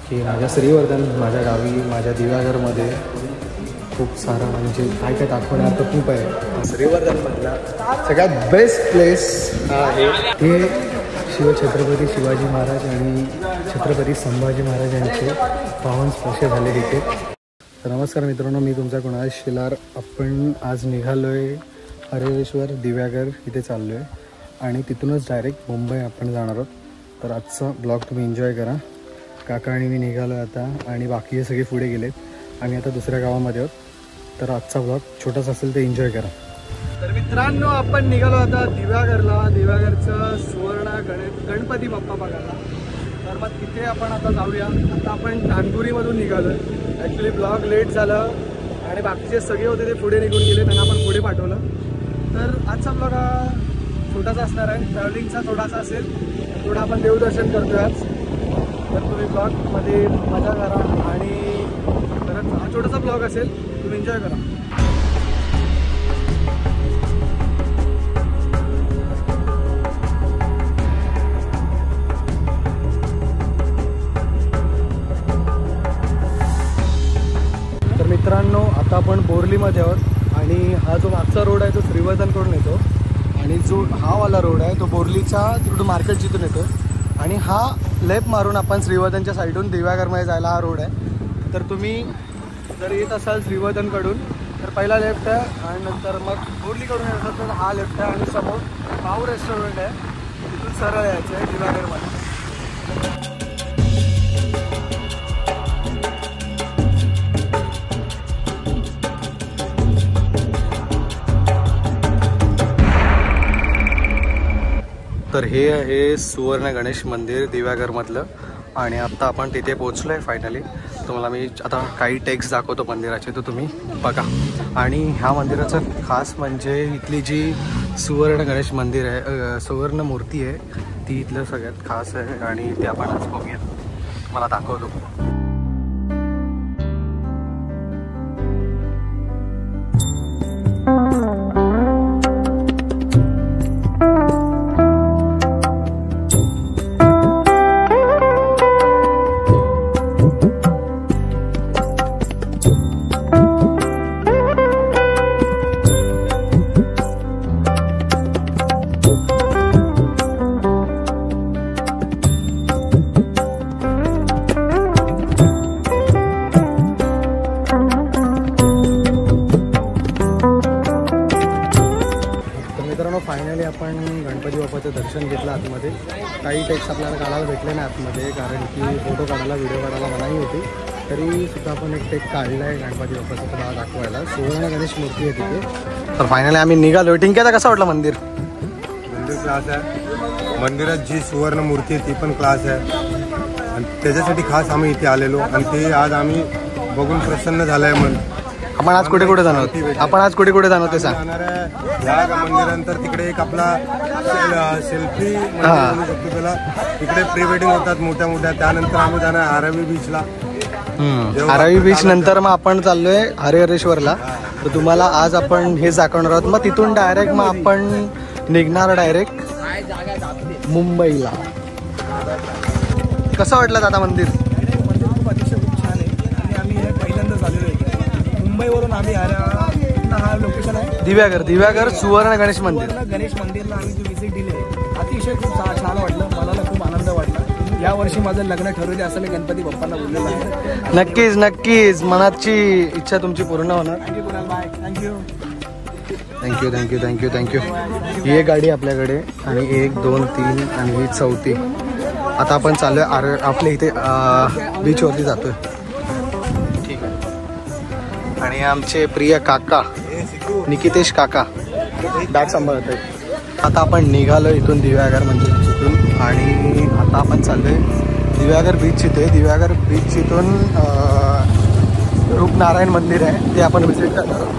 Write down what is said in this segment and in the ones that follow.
की माझ्या श्रीवर्धन माझ्या गावी माझ्या दिव्याघरमध्ये खूप सारा म्हणजे काय काय दाखवण्यासारखं खूप आहे. श्रीवर्धनमधला सगळ्यात बेस्ट प्लेस आहे हे शिवछत्रपती शिवाजी महाराज आणि छत्रपती संभाजी महाराज यांचे पावन स्पर्श झाले तिथे. तर नमस्कार मित्रांनो, मी तुमचा कुणाल शिलार. आपण आज निघालो आहे हरेश्वर दिव्याघर इथे चाललो आहे आणि तिथूनच डायरेक्ट मुंबई आपण जाणार आहोत. तर आजचा ब्लॉग तुम्ही एन्जॉय करा. काका आणि मी निघालो आता आणि बाकी सगळे पुढे गेलेत. आम्ही आता दुसऱ्या गावामध्ये आहोत. तर आजचा ब्लॉग छोटासा असेल ते एन्जॉय करा. तर मित्रांनो, आपण निघालो आता दिव्याघरला. दिव्याघरचं सुवर्ण गणपती बाप्पा बघायला. तर मग तिथे आपण आता जाऊया. आता आपण धानपुरीमधून निघालो आहे. ॲक्च्युली ब्लॉग लेट झालं आणि बाकीचे सगळे होते ते पुढे निघून गेले, त्यांना आपण पुढे पाठवलं. तर आजचा ब्लॉग हा छोटासा असणार आहे, ट्रॅव्हलिंगचा थोडासा असेल. थोडं आपण देवदर्शन करतोय आज. तर तुम्ही ब्लॉगमध्ये मजा करा आणि परत हा छोटासा ब्लॉग असेल, तुम्ही एन्जॉय करा. तर मित्रांनो, आता आपण बोरलीमध्ये आहोत आणि हा जो मागचा रोड आहे तो श्रीवर्धनकडून येतो आणि जो हा वाला रोड आहे तो बोरलीचा तिकडून मार्केट जिथून येतो आणि हा लेफ्ट मारून आपण श्रीवर्धनच्या साईडून दिव्याघरमध्ये जायला हा रोड आहे. तर तुम्ही जर येत असाल श्रीवर्धनकडून तर पहिला लेफ्ट आहे आणि नंतर मग बोरलीकडून येत असाल तर हा लेफ्ट आहे आणि समोर पाव रेस्टॉरंट आहे, तिथून सरळ यायचं आहे दिव्याघरमध्ये. तर हे आहे सुवर्ण गणेश मंदिर दिव्याघरमधलं आणि आत्ता आपण तिथे पोचलो आहे फायनली. तुम्हाला मी आता काही टेक्स्ट दाखवतो मंदिराचे, तर तुम्ही बघा. आणि ह्या मंदिराचं खास म्हणजे इथली जी सुवर्ण गणेश मंदिर आहे, सुवर्ण मूर्ती आहे, ती इथलं सगळ्यात खास आहे आणि ते आपण आज बघूया, मला दाखवतो. फायनली आपण गणपती बाप्पाचं दर्शन घेतलं आतमध्ये. काही टेक्स्ट आपल्याला काढायला भेटले नाही आतमध्ये, कारण की फोटो काढायला व्हिडिओ काढायला मनाई होती. तरी सुद्धा आपण एक टेक काढला आहे गणपती बाप्पाचं तुम्हाला दाखवायला. सुवर्ण गणेश मूर्ती आहे तिथे. तर फायनली आम्ही निघालो. टिंक्याचा कसा वाटला मंदिर? मंदिर क्लास आहे. मंदिरात जी सुवर्ण मूर्ती आहे ती पण क्लास आहे आणि त्याच्यासाठी खास आम्ही इथे आलेलो आणि ते आज आम्ही बघून प्रसन्न झालं आहे. मन आपण आज कुठे कुठे जाणार? आपण आज कुठे कुठे जाणार ते सांग. या मंदिरानंतर तिकडे एक आपला सेल्फी म्हणू शकतो त्याला, तिकडे प्री वेडिंग होतात मोठ्या मोठ्या. त्यानंतर आम्ही जाणार आरवी बीचला. आरवी बीच नंतर मग आपण चाललोय हरेश्वरला. तर तुम्हाला आज आपण हे दाखवणार आहोत. मग तिथून डायरेक्ट मग आपण निघणार डायरेक्ट मुंबईला. कसं वाटलं दादा मंदिर? मंदिर खूप अतिशय खूप छान आहे आणि आम्ही हे पहिल्यांदाच आलेलो आहे. मुंबईवरून आम्ही हा लोकेशन आहे दिव्याघर सुवर्ण गणेश मंदिर. गणेश मंदिरला आम्ही जी व्हिजिट दिली आहे, अतिशय खूप छान वाटलं. मला खूप आनंद वाटला. यावर्षी माझं लग्न ठरवले असं मी गणपती बाप्पांना बोललेलं आहे. नक्कीच नक्कीच मनाची इच्छा तुमची पूर्ण होणार. Thank you Kunal bye. Thank you thank you thank you thank you thank you. ही एक गाडी आपल्याकडे आणि 1 2 3 आणि ही चौथी. आता आपण चाललोय आपल्या इथे बीचवरती जातोय. ठीक आहे. आणि आमचे प्रिय काका निकितेश काका बॅग सांभाळत आहेत. आता आपण निघालो इथून दिव्याघर म्हणजे तिथून आणि आता आपण चाललोय दिव्याघर बीच. इथे दिव्याघर बीच इथून रूपनारायण मंदिर आहे, ते आपण व्हिजिट करणार आहोत.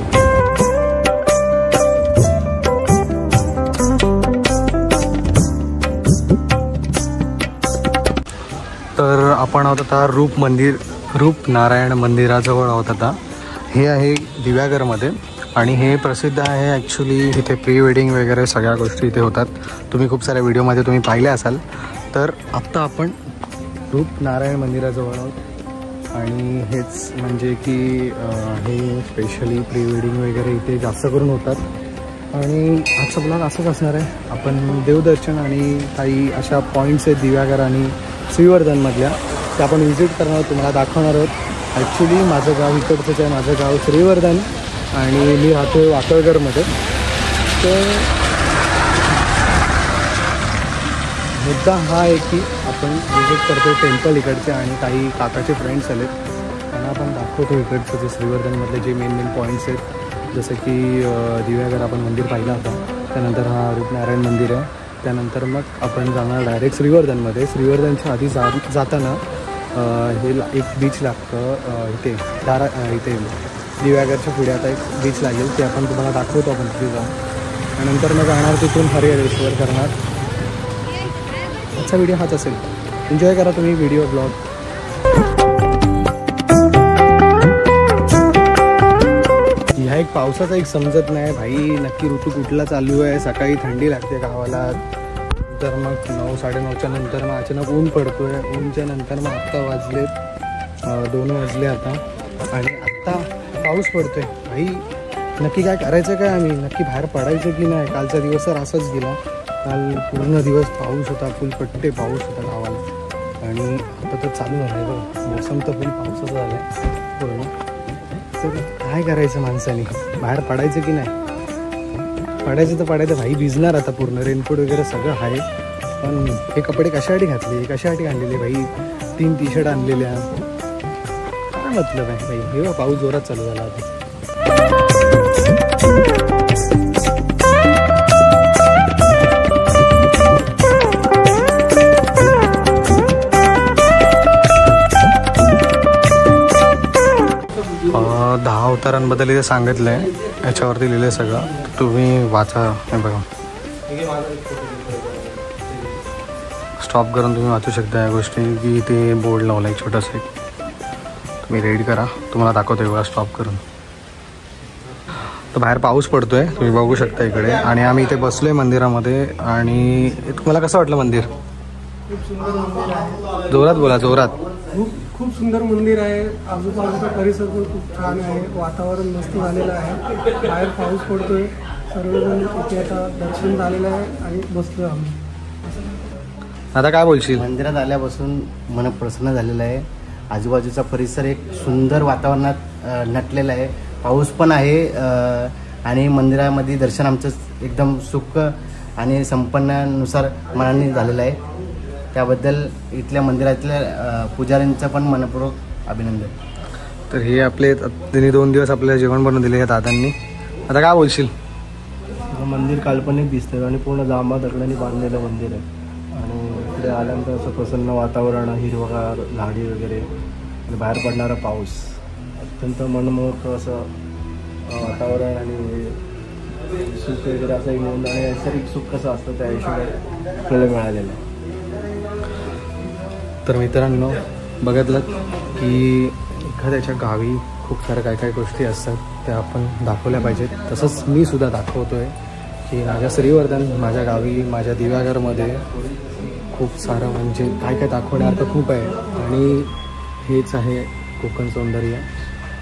तर आपण आहोत आता रूपनारायण मंदिराजवळ आहोत आता. हे आहे दिव्याघरमध्ये आणि हे प्रसिद्ध आहे ॲक्च्युली. इथे प्री वेडिंग वगैरे सगळ्या गोष्टी इथे होतात. तुम्ही खूप साऱ्या व्हिडिओमध्ये तुम्ही पाहिले असाल. तर आत्ता आपण रूपनारायण मंदिराजवळ आहोत आणि हेच म्हणजे की हे स्पेशली प्री वेडिंग वगैरे इथे जास्त करून होतात आणि आजचा ब्लॉग असंच असणार आहे. आपण देवदर्शन आणि काही अशा पॉईंट्स आहेत दिव्यागर आणि श्रीवर्धनमधल्या त्या आपण व्हिजिट करणार आहोत, तुम्हाला दाखवणार आहोत. ॲक्च्युली माझं गाव इकडचंच आहे, माझं गाव श्रीवर्धन आणि मी राहतो वाकळगरमध्ये. तर मुद्दा हा आहे की आपण विजिट करतो टेम्पल इकडचे आणि काही काकाचे फ्रेंड्स आलेत त्यांना आपण दाखवतो इकडचं जे श्रीवर्धनमधले जे मेन पॉईंट्स आहेत. जसं की दिव्यागर आपण मंदिर पाहिलं होतं, त्यानंतर हा रूपनारायण मंदिर आहे, त्यानंतर मग आपण जाणार डायरेक्ट श्रीवर्धनमध्ये. श्रीवर्धनच्या आधी जाताना हे एक बीच लागतं इथे इथे दिव्यागरच्या पुढे आता एक बीच लागेल, ते आपण तुम्हाला दाखवतो आपण तिथे जाऊन. त्यानंतर मग जाणार तिथून हरिहरेश्वर करणार. आजचा व्हिडिओ हाच असेल, एन्जॉय करा तुम्ही व्हिडिओ ब्लॉग. ह्या एक पावसाचा एक समजत नाही भाई, नक्की ऋतू कुठला चालू आहे. सकाळी थंडी लागते गावाला, तर मग 9, 9:30च्या नंतर मग अचानक ऊन पडतो आहे. ऊनच्या नंतर मग आत्ता वाजले 2 वाजले आता आणि आत्ता पाऊस पडतो आहे भाई. नक्की काय करायचं काय आम्ही, नक्की बाहेर पडायचं की नाही. कालचा दिवस तर असाच गेला, काल पूर्ण दिवस पाऊस होता, फुलपट्टे पाऊस होता गावाला आणि आता तर चालू झालं आहे बघ, मोसम तर फुल पावसाचं झालं आहे पूर्ण. तर काय करायचं माणसाने, बाहेर पडायचं की नाही. पडायचं तर पडायचं भाई, भिजणार आता पूर्ण. रेनकोट वगैरे सगळं आहे, पण हे कपडे कशासाठी घातले, कशासाठी आणलेले भाई. 3 टी-शर्ट आणलेल्या, काय मतलब आहे भाई. हे पाऊस जोरात चालू झाला आता. दहा अवतारांबद्दल इथे सांगितलं आहे, याच्यावरती लिहिलं आहे सगळं, तुम्ही वाचा. हे बघा, स्टॉप करून तुम्ही वाचू शकता या गोष्टी, की ते बोर्ड लावला एक छोटासा, तुम्ही रीड करा, तुम्हाला दाखवतो बघा स्टॉप करून. तर बाहेर पाऊस पडतो आहे, तुम्ही बघू शकता इकडे. आणि आम्ही इथे बसलो आहे मंदिरामध्ये. आणि तुम्हाला कसं वाटलं मंदिर? जोरात बोला, जोरात. खूप सुंदर मंदिर आहे, आजूबाजूचा परिसर पण खूप छान आहे, वातावरण मस्त झालेलं आहे. बाहेर पाऊस पडतोय, सर्वजण इथे आता दर्शन झालेलं आहे आणि बसलो आम्ही. आता काय बोलशील? मंदिरात आल्यापासून मन प्रसन्न झालेलं आहे. आजूबाजूचा परिसर एक सुंदर वातावरणात नटलेला आहे, पाऊस पण आहे आणि मंदिरामध्ये दर्शन आमचं एकदम सुख आणि संपन्नानुसार मनाने झालेलं आहे. त्याबद्दल इथल्या मंदिरातल्या पुजाऱ्यांचं पण मनपूर्वक अभिनंदन. तर हे आपले त्यांनी 2 दिवस आपल्याला जेवण बनवून दिले दादांनी. आता काय बोलशील? मंदिर काल्पनिक दिसतं आणि पूर्ण जांभा दगडांनी बांधलेलं मंदिर आहे आणि इकडे आल्यानंतर असं प्रसन्न वातावरण, हिरवगार झाडी वगैरे आणि बाहेर पडणारा पाऊस, अत्यंत मनमोहक असं वातावरण आणि सुख वगैरे असं एक नोंद आणि नैसर्गिक सुख कसं असतं त्या हिशोबाने आपल्याला मिळालेलं आहे. तर मित्रांनो, बघितलं की एखाद्याच्या गावी खूप साऱ्या काय काय गोष्टी असतात त्या आपण दाखवल्या पाहिजेत. तसंच मी सुद्धा दाखवतो आहे की माझ्या श्रीवर्धन, माझ्या गावी, माझ्या दिव्यागरमध्ये खूप सारं म्हणजे काय काय दाखवण्यासारखं खूप आहे. आणि हेच आहे कोकण सौंदर्य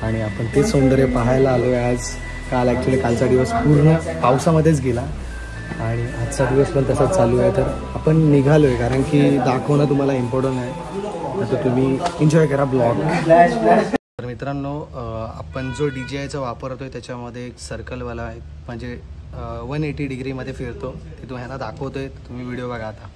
आणि आपण तेच सौंदर्य पाहायला आलो आहे आज. कालचा दिवस पूर्ण पावसामध्येच गेला आणि आजचा दिवस पण तसाच चालू आहे. तर आपण निघालो आहे कारण की दाखवणं तुम्हाला इम्पॉर्टंट आहे. आता तुम्ही एन्जॉय करा ब्लॉग. तर मित्रांनो, आपण जो DJIचा वापरतो आहे त्याच्यामध्ये एक सर्कलवाला आहे, म्हणजे 180 डिग्रीमध्ये फिरतो, ते तुम्हाला दाखवतो आहे. तुम्ही व्हिडिओ बघा आता.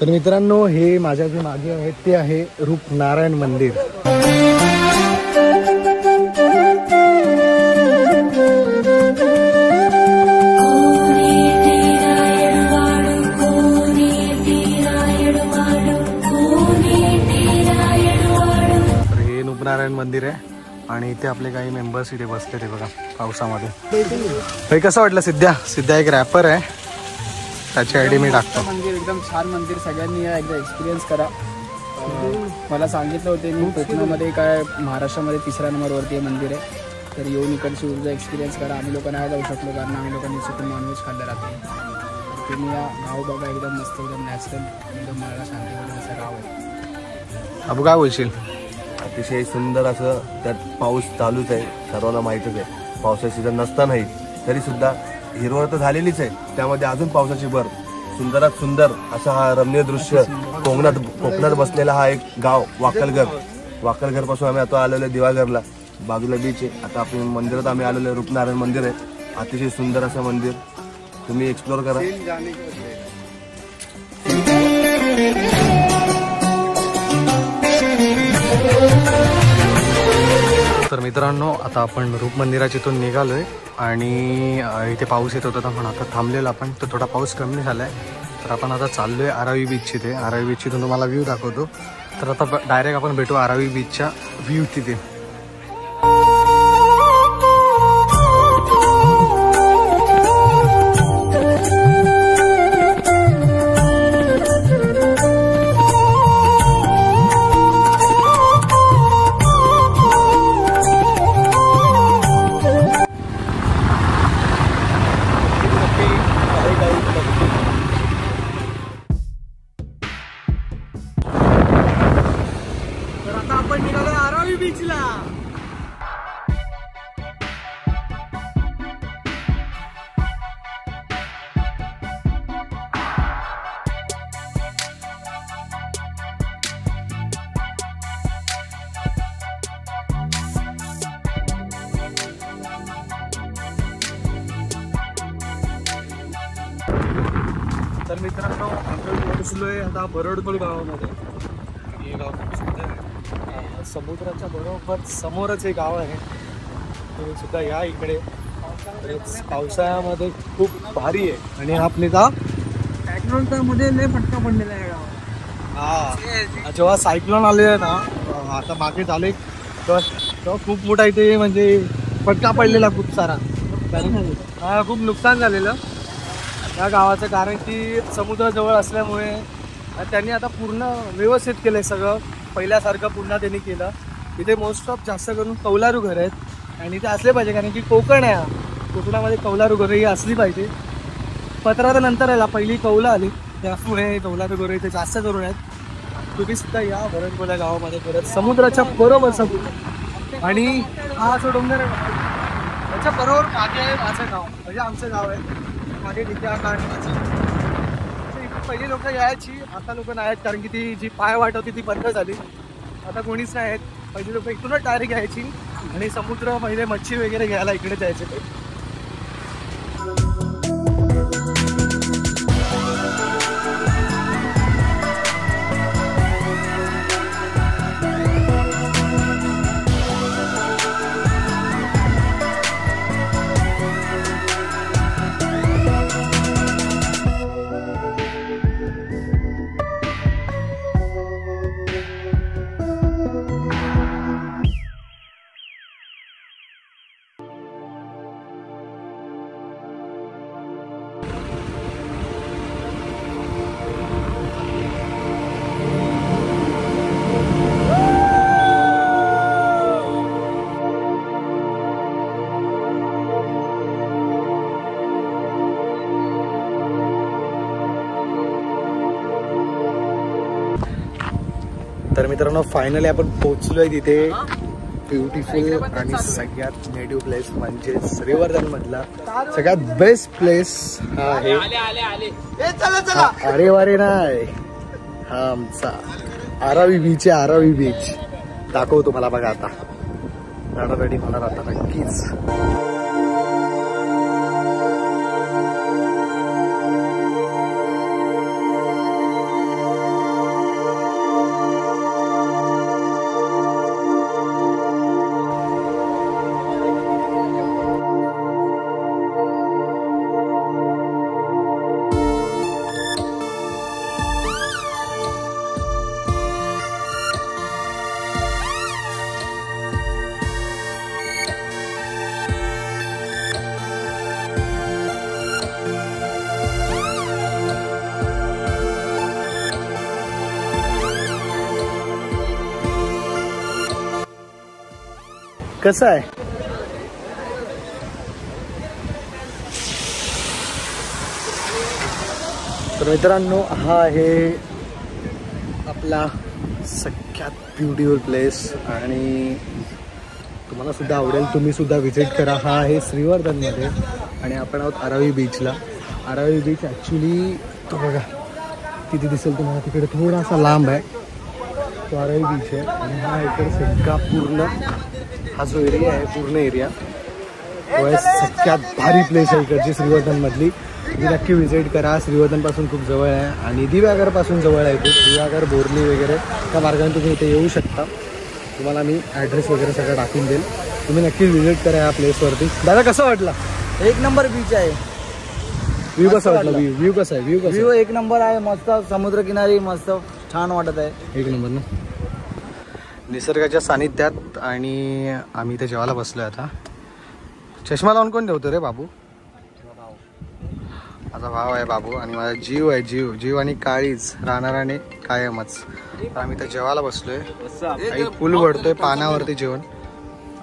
तर मित्रांनो, हे माझ्या जे मागे आहे ते आहे रूपनारायण मंदिर. तर हे रूपनारायण मंदिर आहे आणि इथे आपले काही मेंबर्स इथे बसले ते बघा पावसामध्ये. भाई कसं वाटलं सिद्धा एक रॅपर आहे, त्याची आयडी मी टाकतो. मंदिर एकदम छान मंदिर, सगळ्यांनी एकदा एक्सपिरियन्स करा. मला सांगितलं होते मी कोकणामध्ये काय महाराष्ट्रामध्ये 3ऱ्या नंबरवरती हे मंदिर आहे, तर येऊन इकडची ऊर्जा एक्सपिरियन्स करा. आम्ही लोक नाही जाऊ शकलो कारण आम्ही लोकांनी चुकून नॉनव्हेज खाल्लं राहते. तुम्ही या गाव बघा, एकदम मस्त, एकदम नॅचरल, एकदम मला शांती वगैरे असं गाव आहे. अबू काय बोलशील? अतिशय सुंदर असं, त्यात पाऊस चालूच आहे, सर्वांना माहीतच आहे. पावसाचा सीझन नसतानाही तरी सुद्धा हिरवळ तर झालेलीच आहे, त्यामध्ये अजून पावसाची भर. सुंदरात सुंदर असा हा रम्य दृश्य, कोकणात बसलेला हा एक गाव वाकलघर पासून आम्ही आता आलेलो आहे दिवाघरला, बाजूला बीच आहे. आता आपण मंदिरात आम्ही आलेलो आहे, रूपनारायण मंदिर आहे. अतिशय सुंदर असं मंदिर, तुम्ही एक्सप्लोर करा. तर मित्रांनो, आता आपण रूप मंदिराच्या इथून निघालोय आणि इथे पाऊस येत होता पण आता थांबलेला आपण, तर थोडा पाऊस कमी झाला आहे. तर आपण आता चाललोय आरावी बीच तिथे. आरावी बीच इथून तुम्हाला व्ह्यू दाखवतो. तर आता डायरेक्ट आपण भेटू आरावी बीचच्या व्ह्यू तिथे. तर मित्रांनो, आपण पोहोचलोय आता बरडकोल गावामध्ये. हे गाव खूप सुंदर आहे, समुद्राच्या बरोबर समोरच हे गाव आहे. तुम्ही सुद्धा या इकडे, पावसाळ्यामध्ये खूप भारी आहे. आणि आपले गाव मध्ये लय फटका पडलेला आहे गाव. हा, जेव्हा सायक्लोन आले ना, आता मागे झाले, तेव्हा खूप मोठा इथे म्हणजे फटका पडलेला खूप सारा. हा, खूप नुकसान झालेलं या गावाचं, कारण की समुद्राजवळ असल्यामुळे त्यांनी आता पूर्ण व्यवस्थित केलं आहे सगळं, पहिल्यासारखं पुन्हा त्यांनी केलं. इथे मोस्ट ऑफ जास्त करून कौलारू घरं आहेत आणि ते असले पाहिजे, कारण की कोकण आहे, कोकणामध्ये कौलारू घरं ही असली पाहिजे. पत्राच्या नंतर याला पहिली कौलं आली, त्यामुळे कौलारू घरं इथे जास्त करून आहेत. तुम्ही सुद्धा या बरडकोल गावामध्ये परत समुद्राच्या बरोबर समुद्र, आणि हा जो डोंगर आहे त्याच्या बरोबर मागे आहे माझं गाव, म्हणजे आमचं गाव आहे मागे तिथे. इथे पहिली लोक यायची, आता लोक नाही आहेत, कारण की ती जी पाय वाट होती ती बंद झाली, आता कोणीच नाही आहेत. पहिली लोक इथूनच डायरेक्ट यायची आणि समुद्र पहिले मच्छी वगैरे घ्यायला इकडे जायचे. तर मित्रांनो, फायनली आपण पोहोचलोय तिथे. ब्युटिफुल आणि सगळ्यात नेटिव्ह प्लेस म्हणजे श्रीवर्धन मधला सगळ्यात बेस्ट प्लेस हा आहे. अरे वारे नाही, हा आमचा आरावी बीच आहे. आरावी बीच दाखवतो मला बघा. आता गाडा रेडी होणार आता नक्कीच. कसं आहे? तर मित्रांनो, हा आहे आपला सगळ्यात ब्युटिफुल प्लेस आणि तुम्हाला सुद्धा आवडेल, तुम्ही सुद्धा व्हिजिट करा. हा आहे श्रीवर्धनमध्ये आणि आपण आहोत आरावी बीचला. आरावी बीच ॲक्च्युली तो बघा तिथे दिसेल तुम्हाला, तिकडे थोडासा लांब आहे तो आरावी बीच आहे. आणि हा इकडे सगळा पूर्ण हा जो एरिया आहे, पूर्ण एरिया तो आहे सगळ्यात भारी प्लेस आहे इकडची श्रीवर्धनमधली. तुम्ही नक्की व्हिजिट करा. श्रीवर्धनपासून खूप जवळ आहे आणि दिव्यागरपासून जवळ आहे. खूप दिव्यागर, बोरली वगैरे त्या मार्गाने तुम्ही इथे येऊ शकता. तुम्हाला मी ॲड्रेस वगैरे सगळं टाकून देईल. तुम्ही नक्की व्हिजिट करा या प्लेसवरती. दादा कसं वाटलं? एक नंबर बीच आहे. व्ह्यू कसा वाटला? व्ह्यू कसा आहे? व्ह्यू एक नंबर आहे. मस्त समुद्रकिनारी, मस्त छान वाटत आहे. एक नंबर ना, निसर्गाच्या सानिध्यात. आणि आम्ही इथे जेवायला बसलोय आता. चष्मा लावून कोण ठेवतो रे बाबू? माझा भाव आहे बाबू आणि माझा जीव आहे. जीव आणि काळीच राहणाराने कायमच. आम्ही तर जेवायला बसलोय. काही फुल भरतोय पानावरती जेवण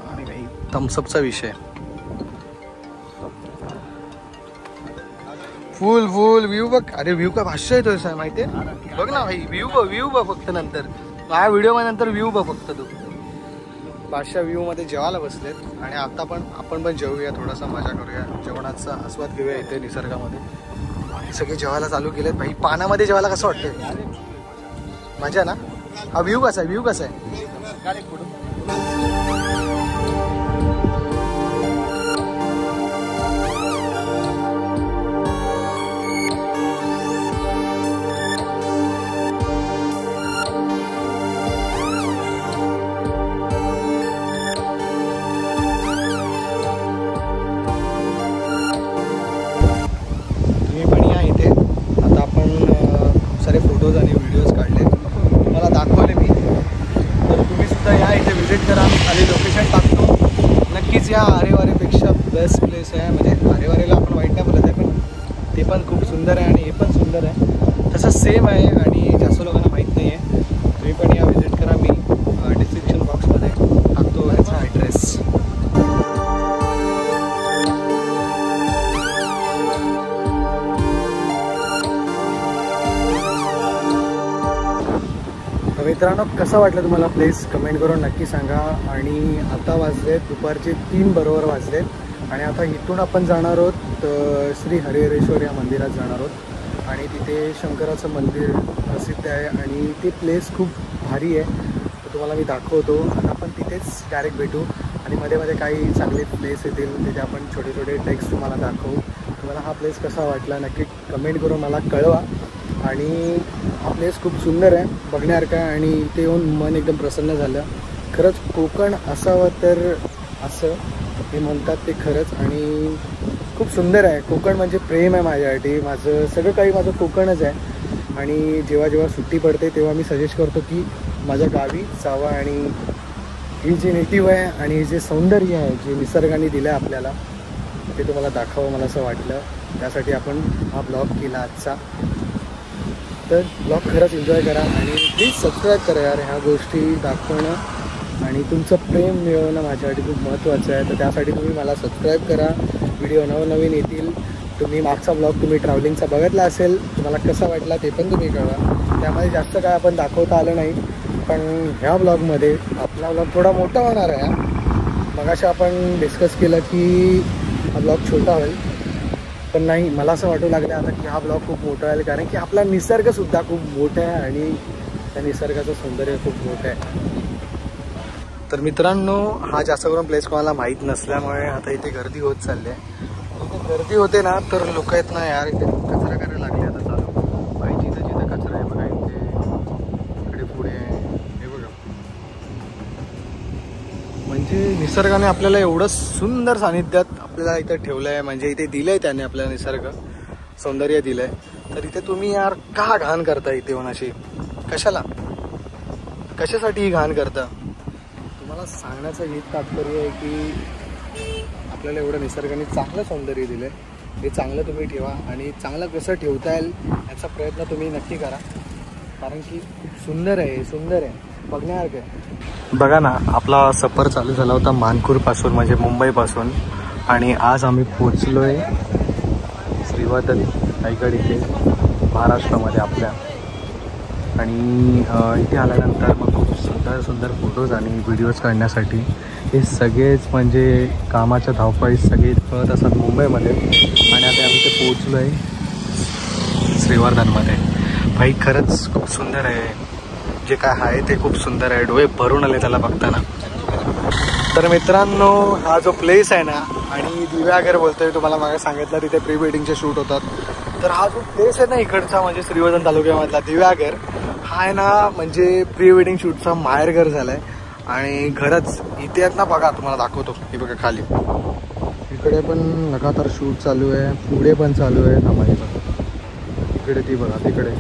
आणि काही थम्सअपचा विषय. फुल व्ह्यू बघ. अरे व्ह्यू का भाष्य येतोय माहितीये? बघ ना भाई, व्ह्यू बघ फक्त. नंतर माझ्या व्हिडिओ मध्ये नंतर व्ह्यू बघ फक्त तू. बादशाह व्ह्यू मध्ये जेवायला बसलेत आणि आता आपण पण जेवूया, थोडासा मजा करूया, जेवणाचा आस्वाद घेऊया इथे निसर्गामध्ये. आणि सगळे जेवायला चालू केलेत भाई. पानामध्ये जेवायला कसं वाटतंय? मजा ना. हा व्ह्यू कसा आहे? फोटोज आणि व्हिडिओज काढले, तुम्हाला दाखवले मी. तर तुम्ही सुद्धा या इथे व्हिजिट करा. आणि लोकेशन टाकतो, नक्कीच या. आरेवारेपेक्षा बेस्ट प्लेस आहे. म्हणजे आरेवारेला आपण वाईट नाही बोलत आहे, पण ते पण खूप सुंदर आहे आणि हे पण सुंदर आहे. तसं सेम आहे आणि जास्त लोकांना माहीत नाही आहे. तुम्ही पण या व्हिजिट करा. मी डिस्क्रिप्शन बॉक्समध्ये टाकतो ह्याचा ॲड्रेस. मित्रांनो, कसं वाटलं तुम्हाला प्लेस? कमेंट करून नक्की सांगा. आणि आता वाजलेत दुपारचे 3 बरोबर वाजलेत आणि आता इथून आपण जाणार आहोत श्री हरिहरेश्वर या मंदिरात जाणार आहोत. आणि तिथे शंकराचं मंदिर प्रसिद्ध आहे आणि ते प्लेस खूप भारी आहे. तर तुम्हाला मी दाखवतो. आता आपण तिथेच डायरेक्ट भेटू आणि मध्ये काही चांगले प्लेस येतील, तिथे आपण छोटे ट्रेक्स तुम्हाला दाखवू. तुम्हाला हा प्लेस कसा वाटला नक्की कमेंट करून मला कळवा. आणि हा प्लेस खूप सुंदर आहे, बघण्यासारखा आहे आणि इथे येऊन मन एकदम प्रसन्न झालं. खरंच कोकण असावं तर असं हे म्हणतात ते खरंच. आणि खूप सुंदर आहे. कोकण म्हणजे प्रेम आहे माझ्यासाठी. माझं सगळं काही माझं कोकणच आहे. आणि जेव्हा सुट्टी पडते तेव्हा मी सजेस्ट करतो की माझ्या गावी जावं आणि ही जी नेटिव्ह आहे आणि हे जे सौंदर्य आहे जे निसर्गाने दिलं आहे आपल्याला ते तुम्हाला दाखवावं मला असं वाटलं. त्यासाठी आपण हा ब्लॉग केला आजचा. तर ब्लॉग खरंच एन्जॉय करा आणि प्लीज सबस्क्राईब करा यार. ह्या गोष्टी दाखवणं आणि तुमचं प्रेम मिळवणं माझ्यासाठी खूप महत्त्वाचं आहे. तर त्यासाठी तुम्ही मला सबस्क्राईब करा. व्हिडिओ नवनवीन येतील. तुम्ही मागचा ब्लॉग तुम्ही ट्रॅव्हलिंगचा बघितला असेल, तुम्हाला कसा वाटला ते पण तुम्ही कळवा. त्यामध्ये जास्त काय आपण दाखवता आलं नाही, पण ह्या ब्लॉगमध्ये आपला ब्लॉग थोडा मोठा होणार आहे. मगाशी आपण डिस्कस केलं की हा ब्लॉग छोटा होईल, पण नाही, मला असं वाटू लागलं आता की हा ब्लॉग खूप मोठा आहे. कारण की आपला निसर्गसुद्धा खूप मोठा आहे आणि त्या निसर्गाचं सौंदर्य खूप मोठं आहे. तर मित्रांनो, हा जास्त करून प्लेस कोणाला माहीत नसल्यामुळे आता इथे गर्दी होत चालली आहे. इथे गर्दी होते ना तर लोक आहेत ना यार इथे कचरा करायला लागले आता चालू. पाहिजे जिथं कचरा आहे बघा, इकडे पुढे हे बघा. म्हणजे निसर्गाने आपल्याला एवढं सुंदर सानिध्यात आपल्याला इथं ठेवलं आहे. म्हणजे इथे दिलं आहे त्याने आपल्याला निसर्ग सौंदर्य दिलं आहे. तर इथे तुम्ही यार का घाण करता इथे येऊन अशी? कशाला, कशासाठी ही घाण करता? तुम्हाला सांगण्याचं हेच तात्पर्य आहे की आपल्याला एवढं निसर्गाने चांगलं सौंदर्य दिलं आहे, हे चांगलं तुम्ही ठेवा आणि चांगलं कसं ठेवता येईल याचा प्रयत्न तुम्ही नक्की करा. कारण की खूप सुंदर आहे, सुंदर आहे. बघण्यासारखं आहे. बघा ना, आपला सफर चालू झाला होता मानखुर्दपासून, म्हणजे मुंबईपासून, आणि आज आम्ही पोचलो आहे श्रीवर्धन रायगड इथे महाराष्ट्रामध्ये आपल्या. आणि इथे आल्यानंतर मग खूप सुंदर सुंदर फोटोज आणि व्हिडिओज काढण्यासाठी हे सगळेच म्हणजे कामाच्या धावपळीत सगळे पळत असतात मुंबईमध्ये. आणि आता आम्ही ते पोचलो आहे श्रीवर्धनमध्ये. भाई खरंच खूप सुंदर आहे, जे काय आहे ते खूप सुंदर आहे. डोळे भरून आले त्याला बघताना. तर मित्रांनो, हा जो प्लेस आहे ना, आणि दिव्यागर बोलतोय, तुम्हाला मागे सांगितलं तिथे प्री वेडिंगचे शूट होतात. तर हा जो प्लेस आहे ना इकडचा, म्हणजे श्रीवर्धन तालुक्यामधला दिव्यागर, हा आहे ना म्हणजे प्री वेडिंग शूटचा माहेरघर झाला आहे. आणि घरच इथे आहेत ना, बघा तुम्हाला दाखवतो. हे बघा खाली इकडे पण लगातार शूट चालू आहे, पुढे पण चालू आहे. थांबायला बघा इकडे, ती बघा तिकडे,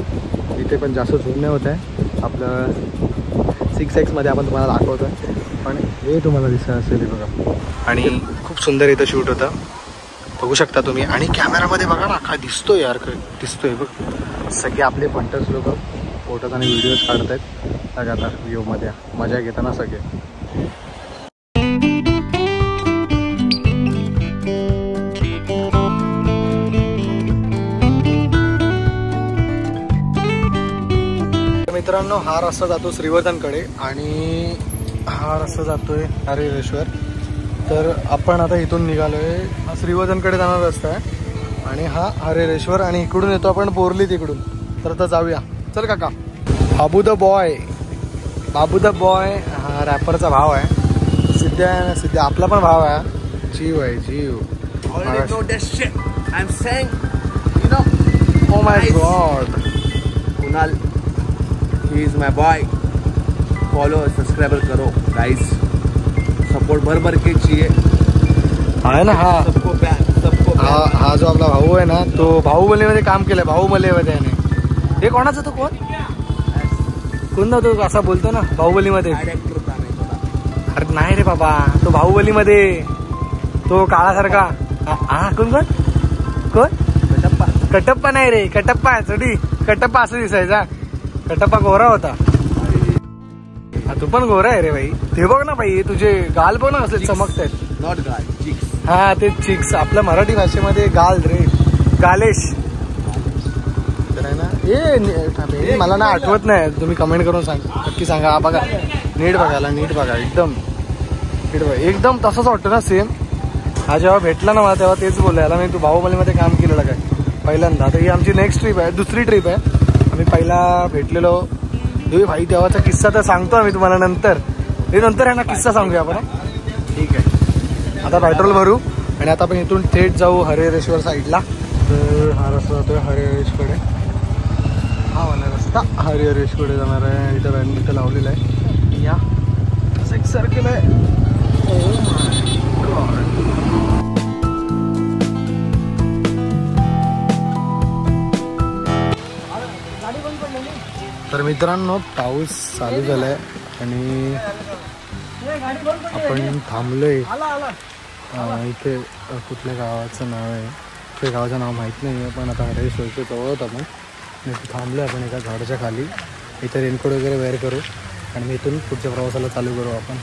इथे पण जास्त झूम नाही होत आहे. आपलं 6x मध्ये आपण तुम्हाला दाखवतो आहे, पण हे तुम्हाला दिसत असेल. हे बघा, आणि खूप सुंदर इथं शूट होतं, बघू शकता तुम्ही. आणि कॅमेरामध्ये बघा ना, काय दिसतोय यार, काय दिसतोय बघ. सगळे आपले पंटर्स लोक फोटोज आणि व्हिडिओज काढत आहेत लगातार व्ह्यूमध्ये, मजा घेताना सगळे. मित्रांनो, हा रस्ता जातो श्रीवर्धनकडे आणि हा रस्ता जातोय हरिहरेश्वर. तर आपण आता इथून निघालोय, हा श्रीवर्धनकडे जाणारा रस्ता आहे आणि हा हरिहरेश्वर, आणि इकडून येतो आपण बोरली तिकडून. तर आता जाऊया, चल काका. Babu the boy, Babu the boy हा रॅपरचा भाव आहे. सिद्ध्या आपला पण भाव आहे, जीव आहे जीव. Oh my God, Kunal, he is my boy. Follow subscriber करो गाइस, सपोर्ट भर भर के चाहिए आहे ना. हा सबको हा जो आपला भाऊ आहे ना, तो बाहुबलीमध्ये काम केलंय, बाहुबलीमध्ये. याने हे कोणाचा, तो कोण ना, तो असा बोलतो ना बाहुबलीमध्ये. अरे नाही रे बाबा, तो बाहुबलीमध्ये तो काळासारखा. हा कोण कोण कोण? कटप्पा. कटप्पा नाही रे, कटप्पा चढी, कटप्पा असं दिसायचा. कटप्पा गोरा होता. तू पण गोरा आहे रे भाई. ते बघ ना भाई, तुझे गाल पण असे चमकत आहेत. नॉट गाल, चिक्स. हा ते चिक्स, आपल्या मराठी भाषेमध्ये गाल रे, गालेश. तर आहे ना, हे मला ना आठवत नाही, तुम्ही कमेंट करून नक्की सांगा. हा बघा, नीट बघायला, नीट बघा, एकदम नीट बघा, एकदम तसंच वाटतं ना सेम. हा जेव्हा भेटला ना मला तेव्हा तेच बोलला, याला मी तू बाहुबलीमध्ये काम केलेलं काय पहिल्यांदा. आता ही आमची नेक्स्ट ट्रिप आहे, दुसरी ट्रिप आहे. आम्ही पहिला भेटलेलो भाई, तेव्हाचा किस्सा तर सांगतो आम्ही तुम्हाला नंतर. हे नंतर आहे ना किस्सा सांगूया आपण, ठीक आहे. आता पेट्रोल भरू आणि आता आपण इथून थेट जाऊ हरिहरेश्वर साईडला. तर हा रस्ता जातोय हरिहरेश्वरकडे, हा वाला रस्ता हरिहरेश्वरकडे जाणार आहे. इथं बॅनर इथं लावलेलं आहे, या असं एक सर्कल आहे. Oh my God. तर मित्रांनो, पाऊस चालू झालाय आणि आपण थांबलोय इथे. कुठल्या गावाचं नाव आहे, ते गावाचं नाव माहीत नाही आहे, पण आता हरिहरेश्वरच्या जवळ होत आपण. इथे थांबलो आपण एका झाडाच्या खाली. इथे रेनकोट वगैरे वेअर करू आणि मी इथून पुढच्या प्रवासाला चालू करू आपण.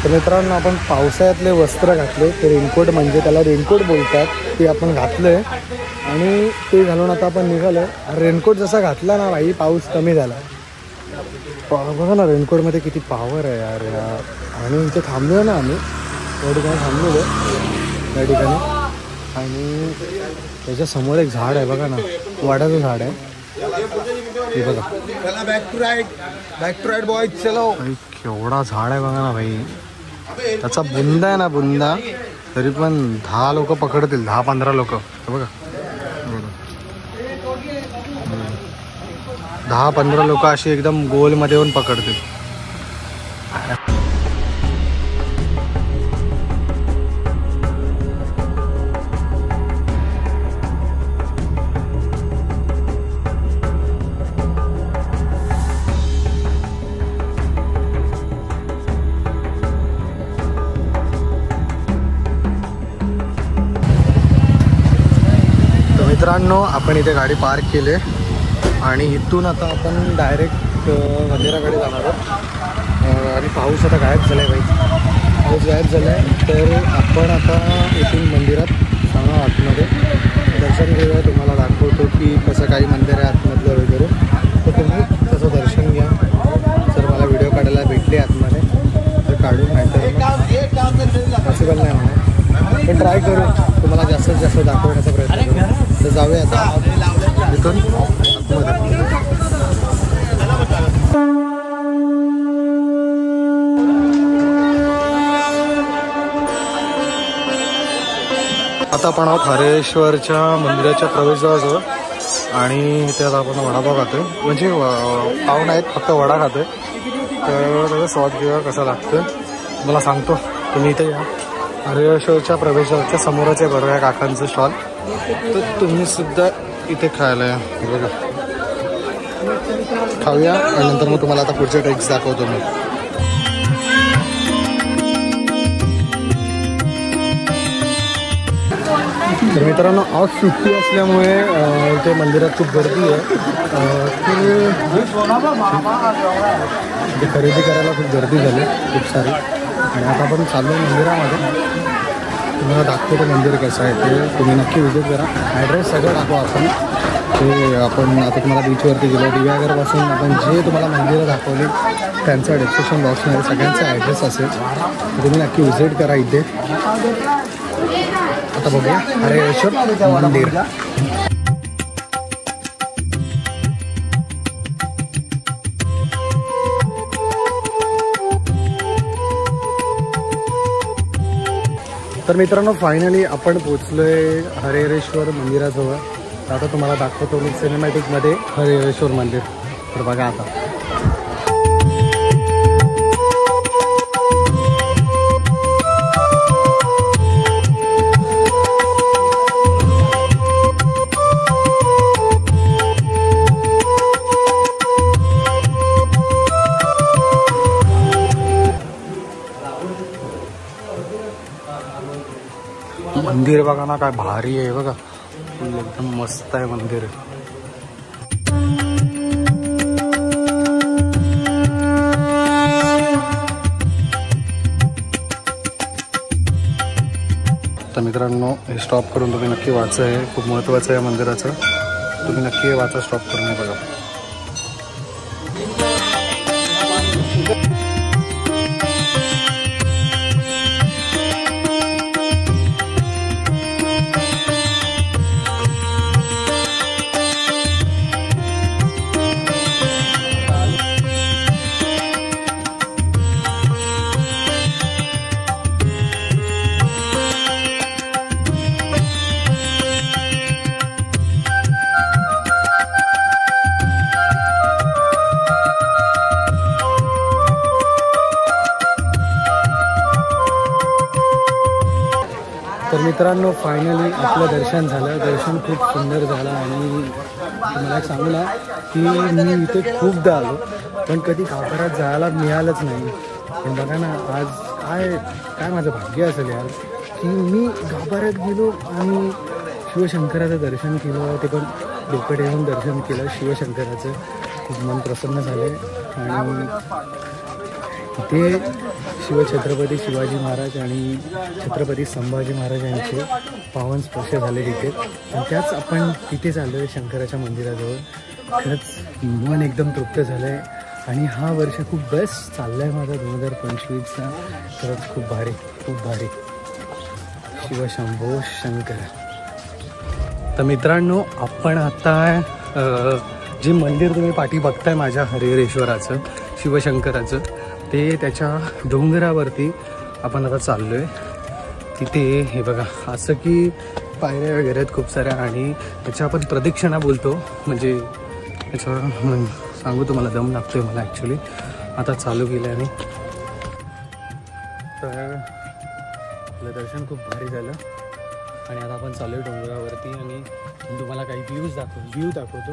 तर मित्रांनो, आपण पावसाळ्यातले वस्त्र घातले, ते रेनकोट म्हणजे त्याला रेनकोट बोलतात, ते आपण घातलं आहे आणि ते घालून आता आपण निघालो. रेनकोट जसा घातला ना भाई, पाऊस कमी झाला. बघा ना रेनकोटमध्ये किती पॉवर आहे यार. आणि इथे थांबलो ना आम्ही, या ठिकाणी थांबलेलो या ठिकाणी. आणि त्याच्यासमोर एक झाड आहे बघा ना, वाडाचं झाड आहे हे बघा. बॅक टू राईट बॉय, चलो. केवढा झाड आहे बघा ना भाई. त्याचा बुंदा आहे ना, बुंदा तरी पण 10 लोक पकडतील, 10-15 लोक. बघा 10-15 लोक अशी एकदम गोलमध्ये येऊन पकडतील. मित्रांनो, आपण इथे गाडी पार्क केली आणि इथून आता आपण डायरेक्ट मंदिराकडे जाणार आहोत. आणि पाऊस आता गायब झाला आहे बाई, पाऊस गायब झाला आहे. तर आपण आता इथून मंदिरात जाणार आतमध्ये दर्शन घेऊया. तुम्हाला दाखवतो की कसं काही मंदिर आहे आतमधलं वगैरे, तर तुम्ही तसं दर्शन घ्या. जर मला व्हिडिओ काढायला भेटले आतमध्ये तर काढू, नाहीतर पॉसिबल नाही म्हणा, पण ट्राय करू तुम्हाला जास्तीत जास्त दाखवण्याचा प्रयत्न करू. तर जाऊया आता इथून आतमध्ये. आता आपण आहोत हरेश्वरच्या मंदिराच्या प्रवेशद्वाराजवळ आणि इथे आता आपण वडापाव खातोय. म्हणजे पाव नाहीत, फक्त वडा खातोय. तर त्याचा स्वाद किंवा कसा लागतोय मला सांगतो. तुम्ही इथे या, हरेश्वरच्या प्रवेशद्वाराच्या समोरच आहे बरोबर काकांचं स्टॉल. तर तुम्ही सुद्धा इथे खायला या. बघा खाऊया आणि नंतर मग तुम्हाला आता पुढचे ट्रेक्स दाखवतो मी. तर मित्रांनो आज सुट्टी असल्यामुळे इथे मंदिरात खूप गर्दी आहे. खरेदी करायला खूप गर्दी झाली खूप सारी. आणि आता आपण चाललो आहे मंदिरामध्ये. तुम्हाला दाखवतो मंदिर कसं आहे ते, तुम्ही नक्की व्हिजिट करा. ॲड्रेस सगळं दाखवा आपण. ते आपण आता तुम्हाला बीचवरती गेलो, दिव्यागरपासून आपण जे तुम्हाला मंदिरं दाखवली त्यांचा डिस्क्रिप्शन बॉक्समध्ये सगळ्यांचा ॲड्रेस असेल, तुम्ही नक्की व्हिजिट करा इथे. आता बघूया हरेश्वर मंदिर. तर मित्रांनो फायनली आपण पोचलोय हरेश्वर मंदिराजवळ. आता तुम्हाला दाखवतो मी सिनेमॅटिकमध्ये हरेश्वर मंदिर. तर बघा आता मंदिर बघा ना, काय भारी आहे बघा, एकदम मस्त आहे मंदिर. तर मित्रांनो हे स्टॉप करून तुम्ही नक्की वाचा, आहे खूप महत्त्वाचं आहे मंदिराचं. तुम्ही नक्की वाचा स्टॉप करून बघा. तर मित्रांनो फायनली आपलं दर्शन झालं. दर्शन खूप सुंदर झालं. आणि तुम्हाला एक सांगू ना की मी इथे खूपदा आलो पण कधी गाभाऱ्यात जायला मिळालंच नाही. पण बघा ना आज काय माझं भाग्य असेल यार की मी गाभाऱ्यात गेलो आणि शिवशंकराचं दर्शन केलं. ते पण डोकं ठेवून दर्शन केलं शिवशंकराचं. खूप मन प्रसन्न झालं. आणि इथे शिवछत्रपती शिवाजी महाराज आणि छत्रपती संभाजी महाराज यांचे पावन स्पर्श झाले तिथे. आणि त्याच आपण तिथे चाललो आहे शंकराच्या मंदिराजवळ. खरंच मन एकदम तृप्त झालं आहे. आणि हा वर्ष खूप बेस्ट चालला आहे माझा 2025चा. खरंच खूप भारी, खूप भारी. शिवशंभो शंकर. तर मित्रांनो आपण आता जे मंदिर तुम्ही पाठी बघताय माझ्या हरेश्वराचं शिवशंकराचं, ते त्याच्या डोंगरावरती आपण आता चाललो आहे. तिथे हे बघा असं की पायऱ्या वगैरे आहेत खूप साऱ्या. आणि त्याच्या आपण प्रदक्षिणा बोलतो. म्हणजे त्याच्यावर सांगू तुम्हाला दम लागतोय मला ॲक्च्युली. आता चालू केलं आणि तर आपलं दर्शन खूप भारी झालं. आणि आता आपण चालू आहे डोंगरावरती. आणि तुम्हाला काही व्ह्यू दाखवतो जो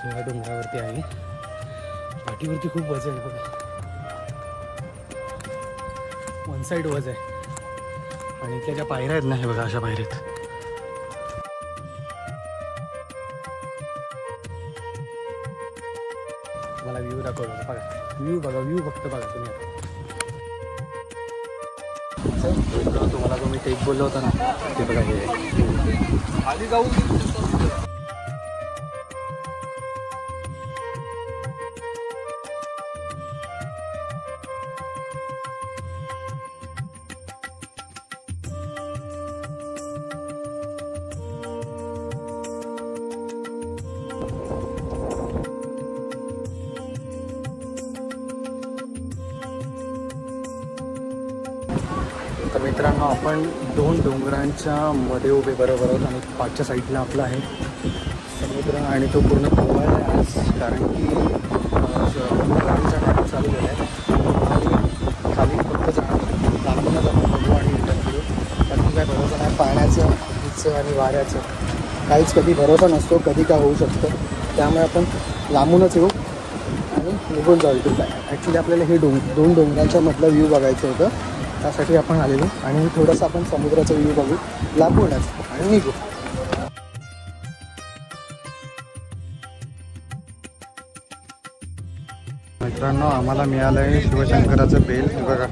ह्या डोंगरावरती आहे. पाठीवरती खूप वजन आहे बघा, वन साईड वज आहे. आणि इथल्या ज्या पायऱ्या आहेत ना हे बघा अशा पायऱ्या आहेत. तुम्हाला व्ह्यू दाखवतो बघा. व्ह्यू फक्त बघा तुम्ही. तुम्हाला जो मी टेक बोललो होता ना ते बघा हे खाली जाऊ. तर मित्रांनो आपण 2 डोंगरांच्या मध्ये उभे बरोबर आहोत आणि पाठच्या साईडला आपला आहे समुद्र आणि तो पूर्ण कोवळला आहे आज, कारण की गाडीचा नाटक चालू झाला आहे आणि खाली फक्त लांबूनच आपण बघू आणि रिटर्न करू. कारण की काय भरोसा नाही पाण्याचं, हवेचं आणि वाऱ्याचं काहीच कधी भरोसा नसतो, कधी काय होऊ शकतं. त्यामुळे आपण लांबूनच येऊ आणि निघून जाऊ इथून. काय ॲक्च्युली आपल्याला हे 2 डोंगरांच्या मधलं व्ह्यू बघायचं होतं, त्यासाठी आपण आलेलो आणि थोडंसं आपण समुद्राचा व्ह्यू बघू लांबूनच आणि निघू. मित्रांनो आम्हाला मिळालं आहे शिवशंकराचं बेल. हे बघा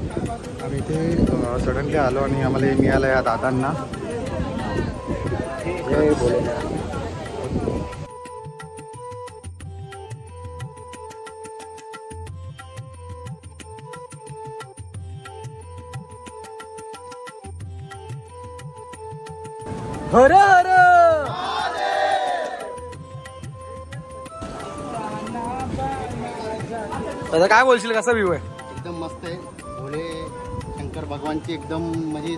आम्ही ते सडनली आलो आणि आम्हाला हे मिळालं आहे या दादांना. हे बोले हर हर. आता काय बोलशील, कसा व्ह्यू आहे? एकदम मस्त आहे. भोले शंकर भगवानची एकदम म्हणजे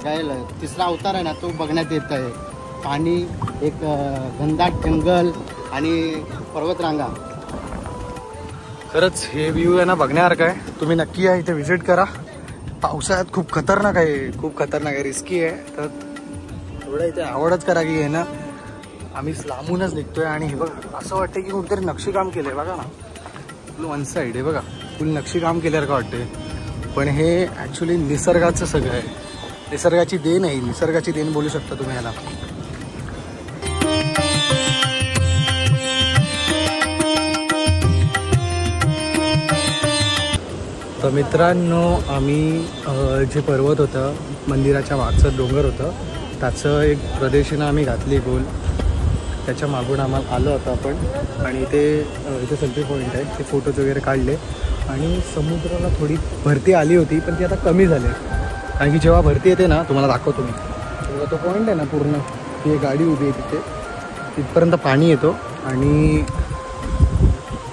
काय तिसरा अवतार आहे ना तो बघण्यात येत आहे. पाणी, एक घनदाट जंगल आणि पर्वतरांगा. खरंच हे व्ह्यू आहे ना बघण्यासारखं आहे. तुम्ही नक्की या इथे व्हिजिट करा. पावसाळ्यात खूप खतरनाक आहे, खूप खतरनाक आहे, रिस्की आहे. तर थोडं इथे आवडच करा की आहे ना आम्ही लांबूनच निघतोय आणि हे बघा असं वाटतं की कुठेतरी नक्षीकाम केलंय. बघा ना फुल वन साईड आहे बघा, फुल नक्षीकाम केल्यासारखं वाटतंय. पण हे ॲक्च्युली निसर्गाचं सगळं आहे, निसर्गाची देण आहे, निसर्गाची देण बोलू शकता तुम्ही याला. तर मित्रांनो आम्ही जे पर्वत होतं मंदिराच्या मागचं डोंगर होतं त्याचं एक प्रदक्षिणा आम्ही घातली गोल. त्याच्या मागून आम्हाला आलो होतं आपण आणि इथे सेल्फी पॉईंट आहे, ते फोटोज वगैरे काढले. आणि समुद्राला थोडी भरती आली होती पण ती आता कमी झाली, कारण की जेव्हा भरती येते ना तुम्हाला दाखवतो मी. तेव्हा तो पॉईंट आहे ना पूर्ण ती गाडी उभी आहे तिथे, तिथपर्यंत पाणी येतो. आणि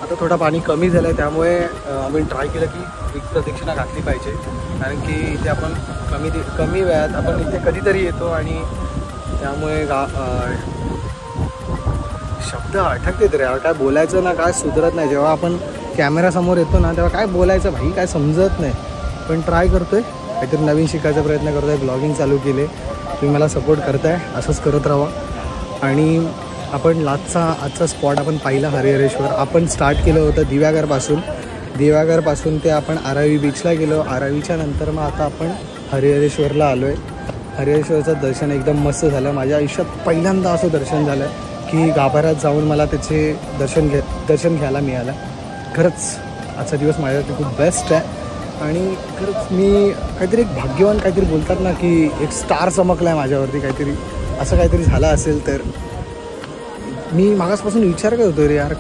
आता थोडं पाणी कमी झालं आहे त्यामुळे आम्ही ट्राय केलं की एक प्रदक्षिणा घातली पाहिजे, कारण की इथे आपण कमी वेळात आपण इथे कधीतरी येतो आणि त्यामुळे शब्द अटकते तरी काय बोलायचं ना काय सुधरत नाही. जेव्हा आपण कॅमेरासमोर येतो ना तेव्हा काय बोलायचं भाई काय समजत नाही. पण ट्राय करतोय, काहीतरी नवीन शिकायचा प्रयत्न करतोय, ब्लॉगिंग चालू केले. तुम्ही मला सपोर्ट करताय, असंच करत राहा. आणि आपण आजचा स्पॉट आपण पाहिला हरिहरेश्वर. आपण स्टार्ट केलं होतं दिव्यागरपासून ते आपण आरावी बीचला गेलो. आरावीच्या नंतर मग आता आपण हरिहरेश्वरला आलो आहे. हरिहरेश्वरचं दर्शन एकदम मस्त झालं. माझ्या आयुष्यात पहिल्यांदा असं दर्शन झालं की गाभाऱ्यात जाऊन मला त्याचे दर्शन घ्यायला मिळालं. खरंच आजचा दिवस माझ्यासाठी खूप बेस्ट आहे. आणि खरंच मी काहीतरी एक भाग्यवान काहीतरी बोलतात ना की एक स्टार चमकला आहे माझ्यावरती, असं काहीतरी झालं असेल. तर मी मागासपासून विचार करत होतो रे यार,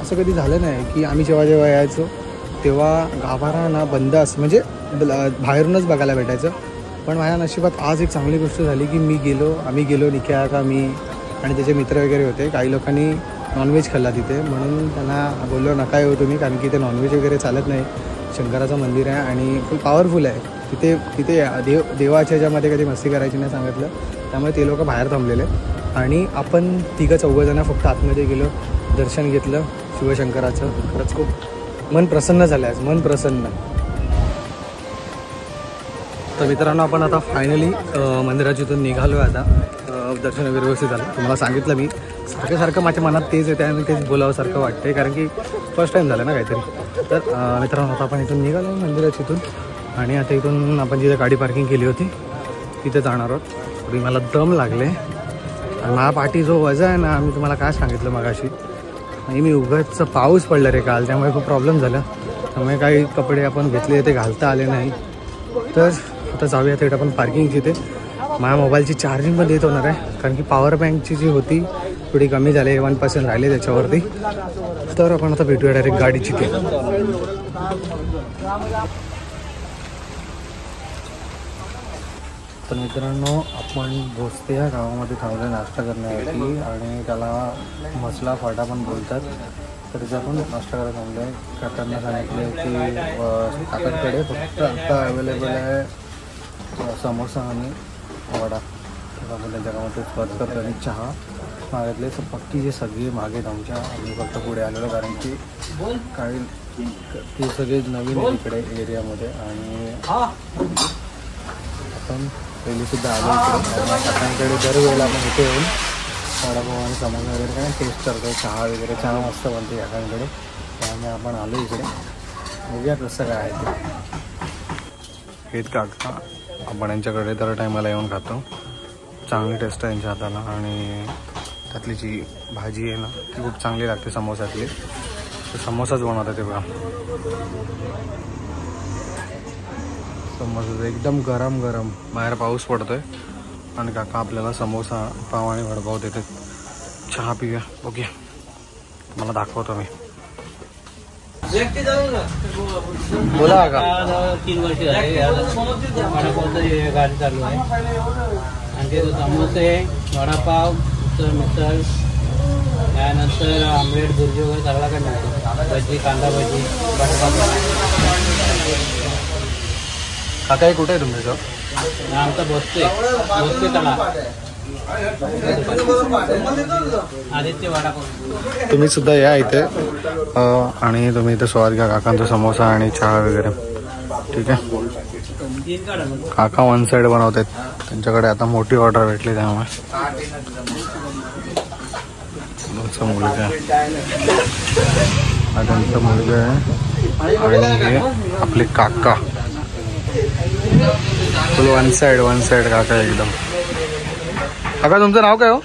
असं कधी झालं नाही की आम्ही जेव्हा यायचो तेव्हा गाभारा ना बंद असं म्हणजे बाहेरूनच बघायला भेटायचं. पण माझ्या नशिबात आज एक चांगली गोष्ट झाली की आम्ही गेलो निक्या का मी आणि त्याचे मित्र वगैरे होते. काही लोकांनी नॉनव्हेज खाल्ला तिथे, म्हणून त्यांना बोललो नका येऊ तुम्ही, कारण की ते नॉनव्हेज वगैरे चालत नाही. शंकराचं मंदिर आहे आणि खूप पॉवरफुल आहे. तिथे देवाच्या ह्याच्यामध्ये कधी मस्ती करायची नाही सांगितलं, त्यामुळे ते लोक बाहेर थांबलेले. आणि आपण 3-4 फक्त आतमध्ये गेलो, दर्शन घेतलं शिवशंकराचं. खरंच खूप मन प्रसन्न झालं आहे, मन प्रसन्न. तर मित्रांनो आपण आता फायनली मंदिराच्या इथून निघालो आहे. आता दर्शन वगैरे व्यवस्थित झालं. तुम्हाला सांगितलं मी सारखं माझ्या मनात तेच येते आणि तेच बोलावंसारखं वाटतं, कारण की फर्स्ट टाईम झालं ना काहीतरी. तर मित्रांनो आता आपण इथून निघालो मंदिराच्या इथून आणि आता इथून आपण जिथे गाडी पार्किंग केली होती तिथे जाणार आहोत. थोडी मला दम लागले आणि माझ्या पाठी जो वजा आहे ना, मी तुम्हाला काय सांगितलं मगाशी, आणि मी उगाच पाऊस पडला रे काल, त्यामुळे खूप प्रॉब्लेम झाला. त्यामुळे काही कपडे आपण घेतले ते घालता आले नाही. तर आता जाऊया तिकडे आपण पार्किंग तिथे. माझ्या मोबाईलची चार्जिंग पण देत होणार आहे, कारण की पॉवर बँकची जी होती थोडी कमी झाली, 1% राहिले त्याच्यावरती. तर आपण आता भेटूया डायरेक्ट गाडीची ते. तर मित्रांनो, आपण भोसते या गावामध्ये थांबलो नाश्ता करण्यासाठी, आणि त्याला मसला फाटा पण बोलतात. तर तिथे आपण नाश्ता करायला थांबलो आहे. काकांना सांगितले की काकांकडे फक्त आता अवेलेबल आहे समोसा आणि वडा. तर आपण त्यांच्या गावामध्ये स्पर्श करतो आणि चहा मागितले. तर पक्की जे सगळे मागेत आमच्या, आम्ही फक्त पुढे आलेलो, कारण की काही ते सगळे नवीन आहे तिकडे एरियामध्ये. आणि आपण पहिलीसुद्धा आलो इकडे. काकांकडे दरवेळेला आपण इथे येऊन वडापाव आणि समोसा वगैरे काय टेस्ट करतो. चहा वगैरे चहा मस्त बनते काकांकडे, त्यामुळे आपण आलो इकडे. बघूया कसं काय आहे ते. हेत काका, आपण यांच्याकडे दर टायमाला येऊन खातो. चांगली टेस्ट आहे यांच्या हाताला, आणि त्यातली जी भाजी आहे ना ती खूप चांगली लागते समोसातली. तर समोसाच बनवतात ते बघा. समोसा एकदम गरम गरम, बाहेर पाऊस पडतोय आणि काका आपल्याला समोसा पाव आणि वडापाव देतात. चहा पिऊया, बघूया, मला दाखवतो मी. बोला काका. 3 वर्ष झाले वडापावचं गाडी चालू आहे. आणि समोसे, वडापाव, मिसळ, त्यानंतर आमलेट, भुर्जी वगैरे सगळा काय मिळतो. भजी, कांदा भजी, काका हे कुठे आहे तुमचं? आमचा भोसते तळा आदित्य वडापाव. तुम्ही सुद्धा या इथे, आणि तुम्ही इथे स्वाद घ्या काकांचा समोसा आणि चहा वगैरे. ठीक आहे. काका 1 साईड बनवत आहेत, त्यांच्याकडे आता मोठी ऑर्डर भेटली, त्यामुळे मुलगा हा त्यांचा मुलगा आहे. आणि हे आपले काका फुल वन साइड काका एकदम. काका तुमचं नाव काय हो?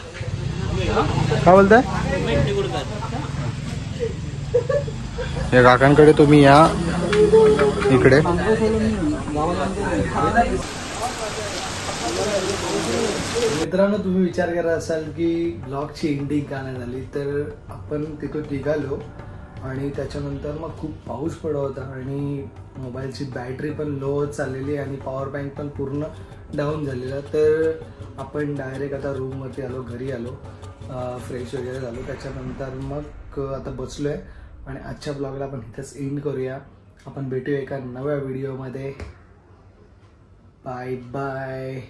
काय बोलताय? या काकांकडे तुम्ही या इकडे. मित्रांनो, तुम्ही विचार करत असाल की ब्लॉगची एंडिंग का नाही झाली, तर आपण तिथून निघालो आणि त्याच्यानंतर मग खूप पाऊस पडत होता आणि मोबाईलची बॅटरी पण लो होत चाललेली आणि पॉवर बँक पण पूर्ण डाऊन झालेला. तर आपण डायरेक्ट आता रूमवरती आलो, घरी आलो, फ्रेश वगैरे झालो. त्याच्यानंतर मग आता बसलो आहे आणि आजच्या ब्लॉगला आपण इथंच एंड करूया. आपण भेटूया एका नव्या व्हिडिओमध्ये. Bye bye.